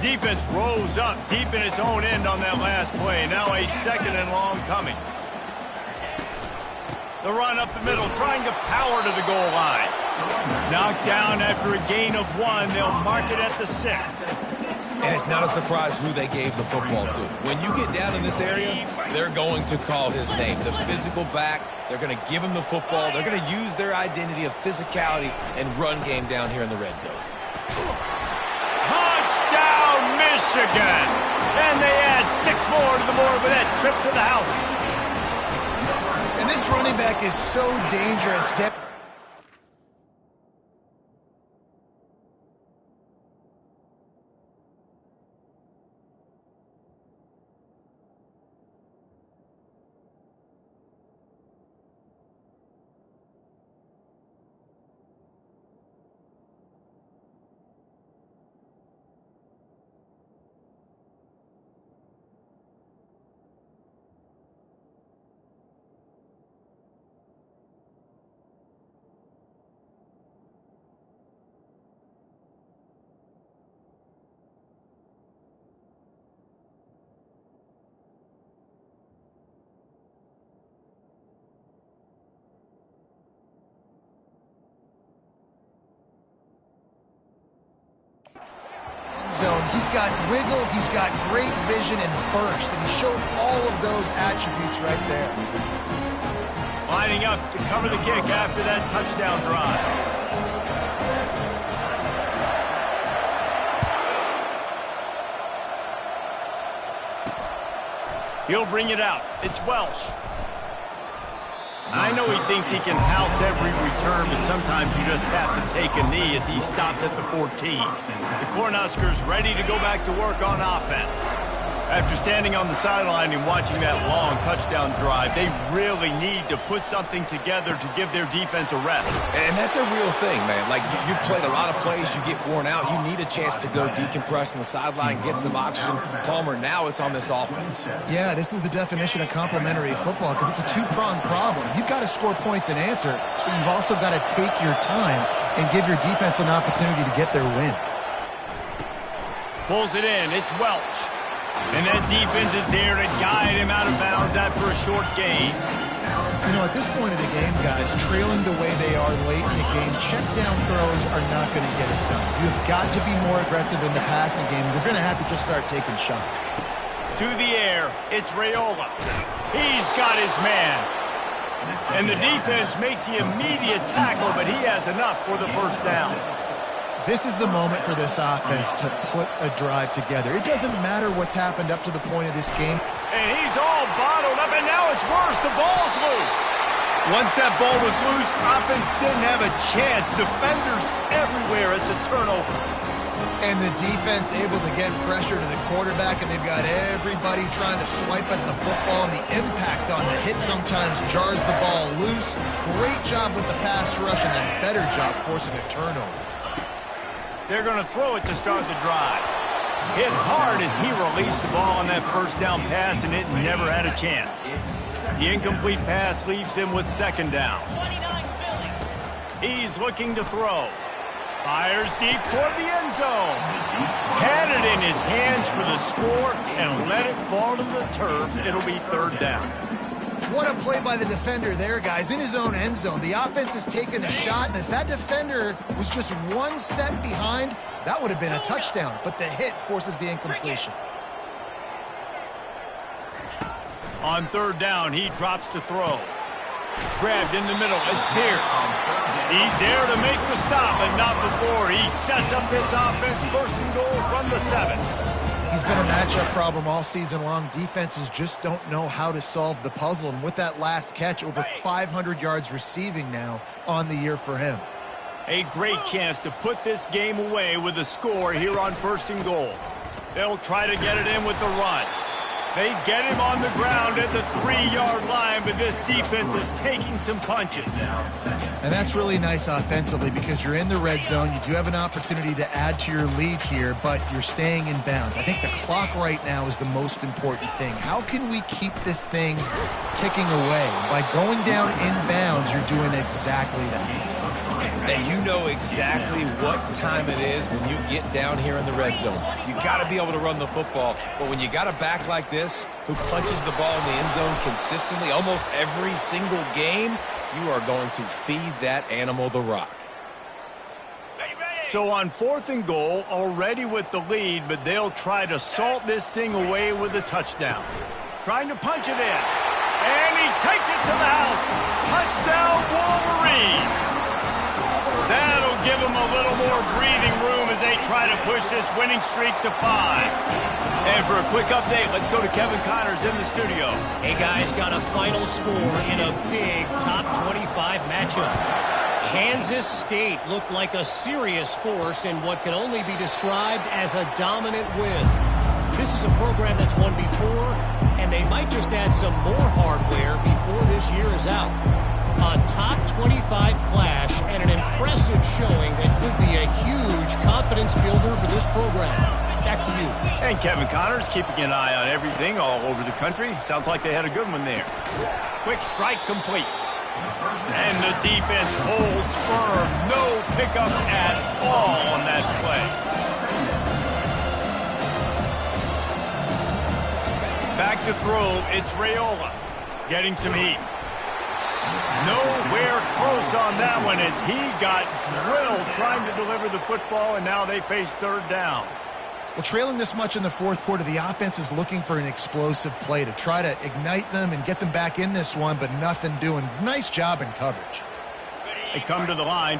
Defense rose up deep in its own end on that last play. Now a 2nd and long coming. The run up the middle, trying to power to the goal line. Knocked down after a gain of 1. They'll mark it at the 6. And it's not a surprise who they gave the football to. When you get down in this area, they're going to call his name. The physical back, they're going to give him the football. They're going to use their identity of physicality and run game down here in the red zone. Touchdown, Michigan! And they add 6 more to the board with that trip to the house. And this running back is so dangerous. Zone. He's got wiggle, he's got great vision and burst, and he showed all of those attributes right there. Lining up to cover the kick after that touchdown drive. He'll bring it out. It's Welsh. I know he thinks he can house every return, but sometimes you just have to take a knee as he stopped at the 14. The Cornhuskers ready to go back to work on offense. After standing on the sideline and watching that long touchdown drive, they really need to put something together to give their defense a rest. And that's a real thing, man. Like, you played a lot of plays, you get worn out, you need a chance to go decompress on the sideline, get some oxygen. Palmer, now it's on this offense. Yeah, this is the definition of complementary football because it's a two-pronged problem. You've got to score points and answer, but you've also got to take your time and give your defense an opportunity to get their win. Pulls it in. It's Welch. And that defense is there to guide him out of bounds after a short gain. You know, at this point of the game, guys, trailing the way they are late in the game, check down throws are not going to get it done. You've got to be more aggressive in the passing game. You're going to have to just start taking shots. To the air, it's Raiola. He's got his man. And the defense makes the immediate tackle, but he has enough for the first down. This is the moment for this offense to put a drive together. It doesn't matter what's happened up to the point of this game. And he's all bottled up, and now it's worse. The ball's loose. Once that ball was loose, offense didn't have a chance. Defenders everywhere. It's a turnover. And the defense able to get pressure to the quarterback, and they've got everybody trying to swipe at the football, and the impact on the hit sometimes jars the ball loose. Great job with the pass rush, and a better job forcing a turnover. They're going to throw it to start the drive. Hit hard as he released the ball on that first down pass, and it never had a chance. The incomplete pass leaves him with second down. He's looking to throw. Fires deep toward the end zone. Had it in his hands for the score and let it fall to the turf. It'll be third down. What a play by the defender there, guys. In his own end zone, the offense has taken a shot, and if that defender was just one step behind, that would have been a touchdown. But the hit forces the incompletion. On third down, he drops to throw. Grabbed in the middle. It's Pierce. He's there to make the stop, but not before. He sets up this offense first and goal from the 7. He's been a matchup problem all season long. Defenses just don't know how to solve the puzzle. And with that last catch, over 500 yards receiving now on the year for him. A great chance to put this game away with a score here on first and goal. They'll try to get it in with the run. They get him on the ground at the 3-yard line, but this defense is taking some punches. And that's really nice offensively because you're in the red zone. You do have an opportunity to add to your lead here, but you're staying in bounds. I think the clock right now is the most important thing. How can we keep this thing ticking away? By going down in bounds, you're doing exactly that. And you know exactly what time it is when you get down here in the red zone. You got to be able to run the football, but when you got a back like this who punches the ball in the end zone consistently almost every single game, you are going to feed that animal the rock. So on 4th and goal, already with the lead, but they'll try to salt this thing away with a touchdown. Trying to punch it in. And he takes it to the house. Touchdown, Wolverines! That'll give them a little more breathing room as they try to push this winning streak to 5. And for a quick update, let's go to Kevin Connors in the studio. Hey, guys, got a final score in a big top 25 matchup. Kansas State looked like a serious force in what can only be described as a dominant win. This is a program that's won before, and they might just add some more hardware before this year is out. A top 25 clash and an impressive showing that could be a huge confidence builder for this program. Back to you. And Kevin Connors keeping an eye on everything all over the country. Sounds like they had a good one there. Quick strike complete. And the defense holds firm. No pickup at all on that play. Back to throw, it's Raiola. Getting some heat. Nowhere close on that one as he got drilled trying to deliver the football, and now they face 3rd down. Well, trailing this much in the 4th quarter, the offense is looking for an explosive play to try to ignite them and get them back in this one, but nothing doing. Nice job in coverage. They come to the line.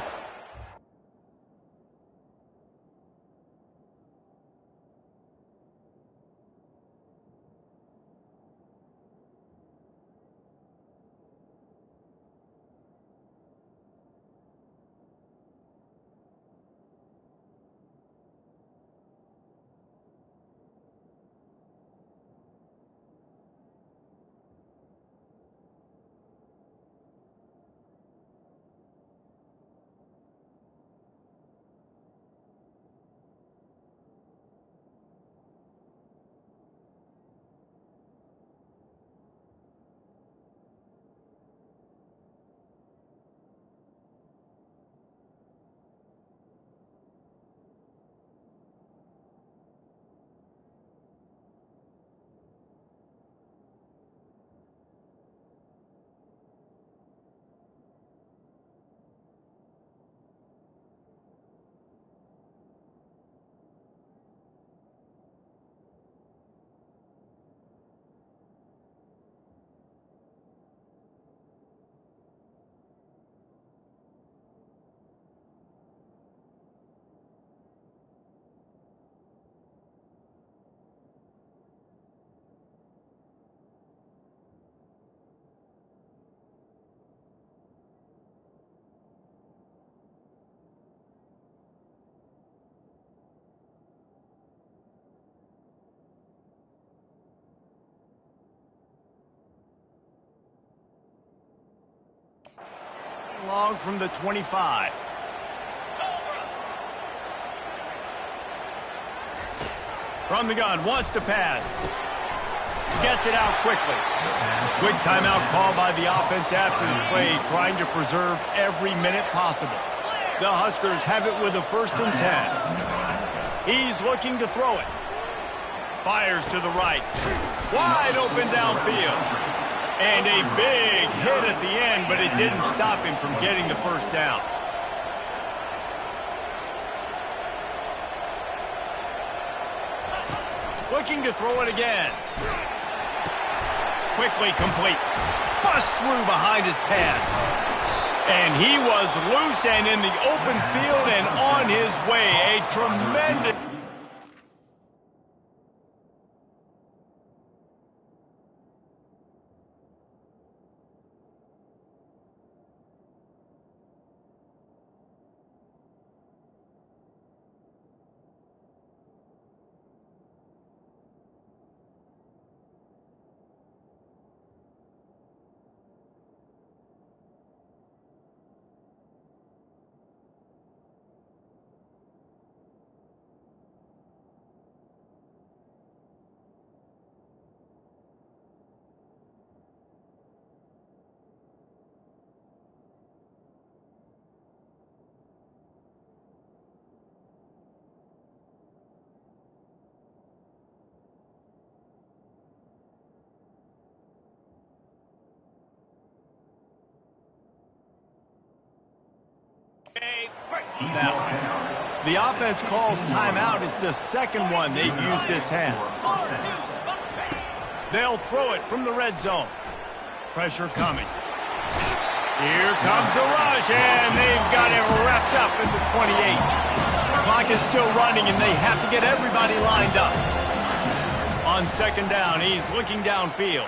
Long from the 25. From the gun, wants to pass. Gets it out quickly. Quick timeout call by the offense after the play, trying to preserve every minute possible. The Huskers have it with a 1st and 10. He's looking to throw it. Fires to the right. Wide open downfield. And a big hit at the end, but it didn't stop him from getting the 1st down. Looking to throw it again. Quickly complete. Bust through behind his pad. And he was loose and in the open field and on his way. A tremendous... Now, the offense calls timeout. It's the second one they've used this half. They'll throw it from the red zone. Pressure coming. Here comes the rush, and they've got it wrapped up at the 28. The clock is still running, and they have to get everybody lined up. On second down, he's looking downfield.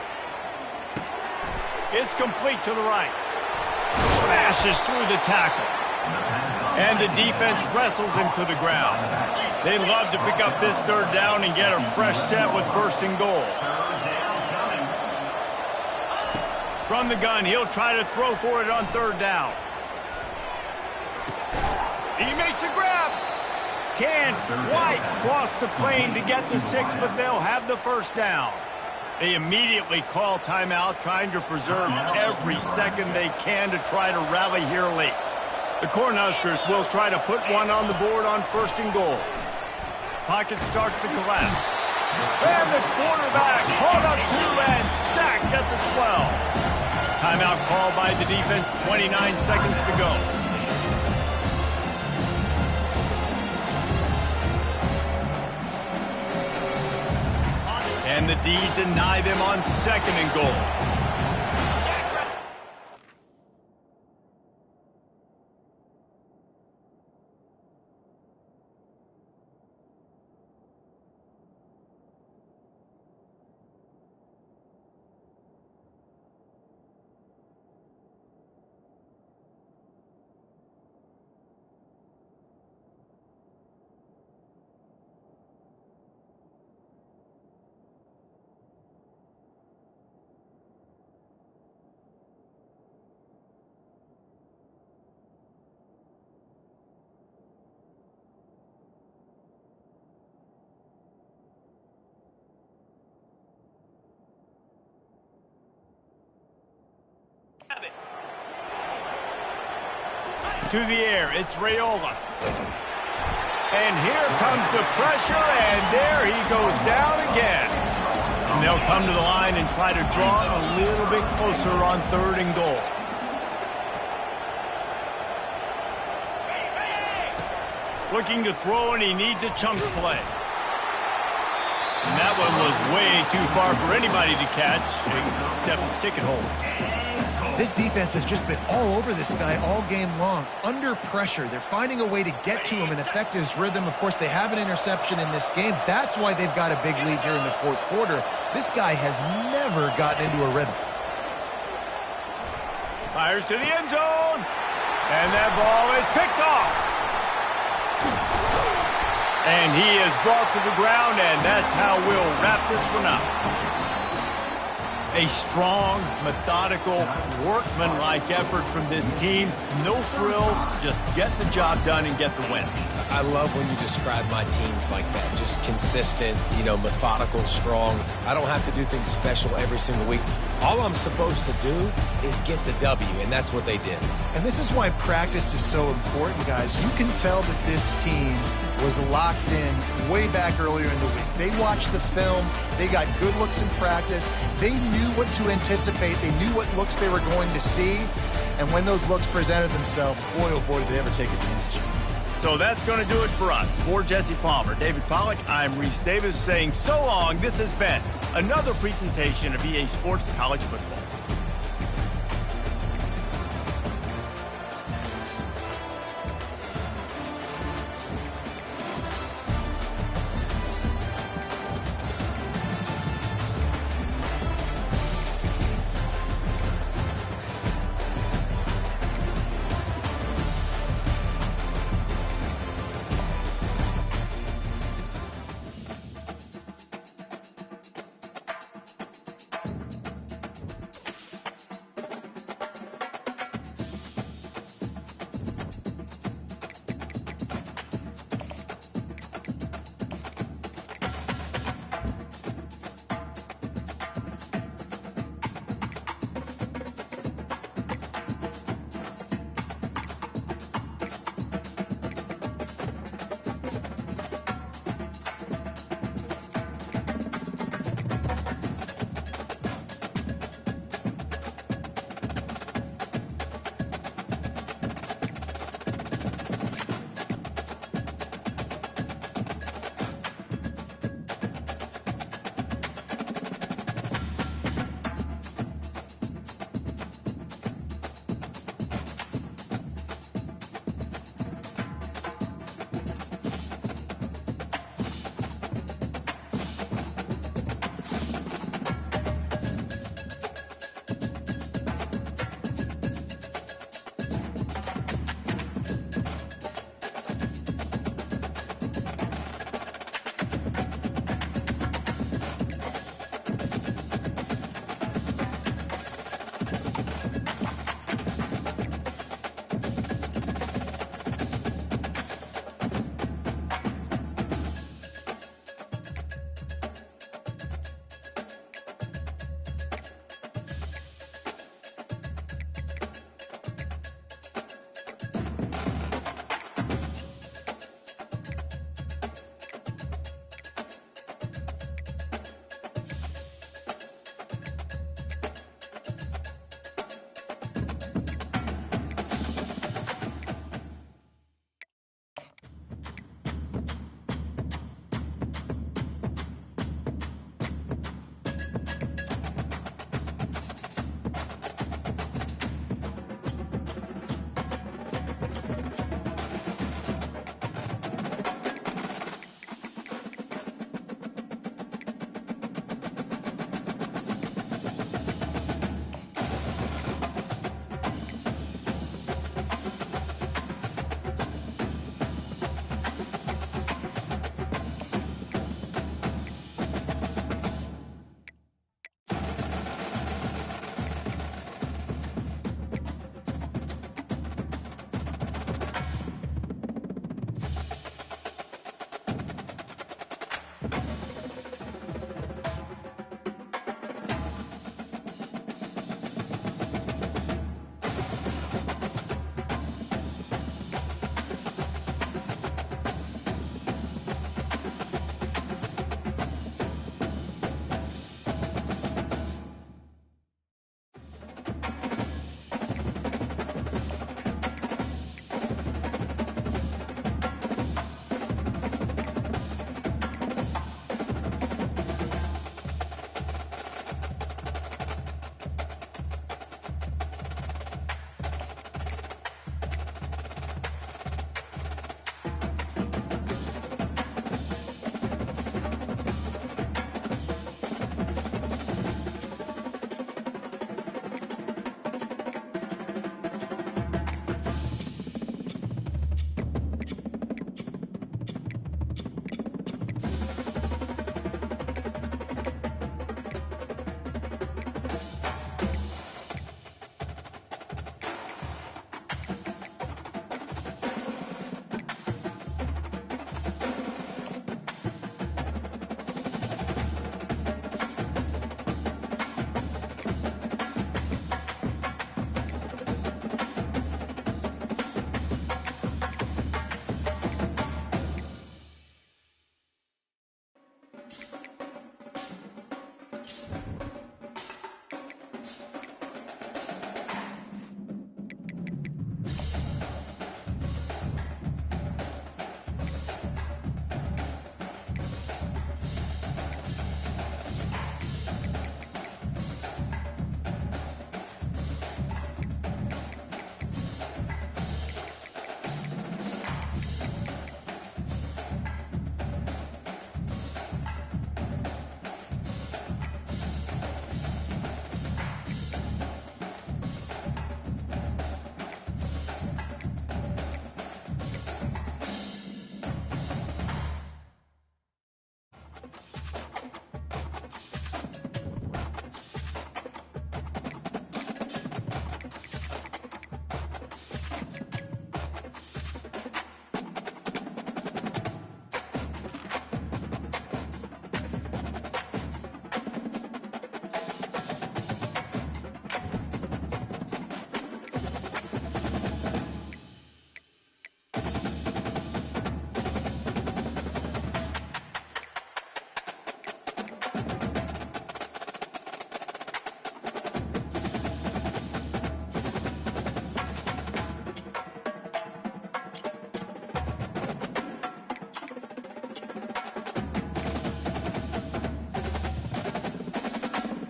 It's complete to the right. Smashes through the tackle. And the defense wrestles him to the ground. They'd love to pick up this third down and get a fresh set with first and goal. From the gun, he'll try to throw for it on third down. He makes a grab. Can't quite cross the plane to get the 6, but they'll have the first down. They immediately call timeout, trying to preserve every second they can to try to rally here late. The Cornhuskers will try to put one on the board on first and goal. Pocket starts to collapse. And the quarterback caught up to and sacked at the 12. Timeout called by the defense, 29 seconds to go. And the D deny them on second and goal. To the air, it's Raiola. And here comes the pressure, and there he goes down again. And they'll come to the line and try to draw a little bit closer on third and goal. Looking to throw, and he needs a chunk play. And that one was way too far for anybody to catch, except the ticket holder. This defense has just been all over this guy all game long. Under pressure, they're finding a way to get to him and affect his rhythm. Of course, they have an interception in this game. That's why they've got a big lead here in the fourth quarter. This guy has never gotten into a rhythm. Fires to the end zone. And that ball is picked off. And he is brought to the ground, and that's how we'll wrap this one up. A strong, methodical, workmanlike effort from this team. No frills, just get the job done and get the win. I love when you describe my teams like that. Just consistent, methodical, strong. I don't have to do things special every single week. All I'm supposed to do is get the W, and that's what they did. And this is why practice is so important, guys. You can tell that this team was locked in way back earlier in the week. They watched the film. They got good looks in practice. They knew what to anticipate. They knew what looks they were going to see. And when those looks presented themselves, boy, oh boy, did they ever take advantage. So that's going to do it for us. For Jesse Palmer, David Pollack, I'm Reese Davis saying so long. This has been another presentation of EA Sports College Football.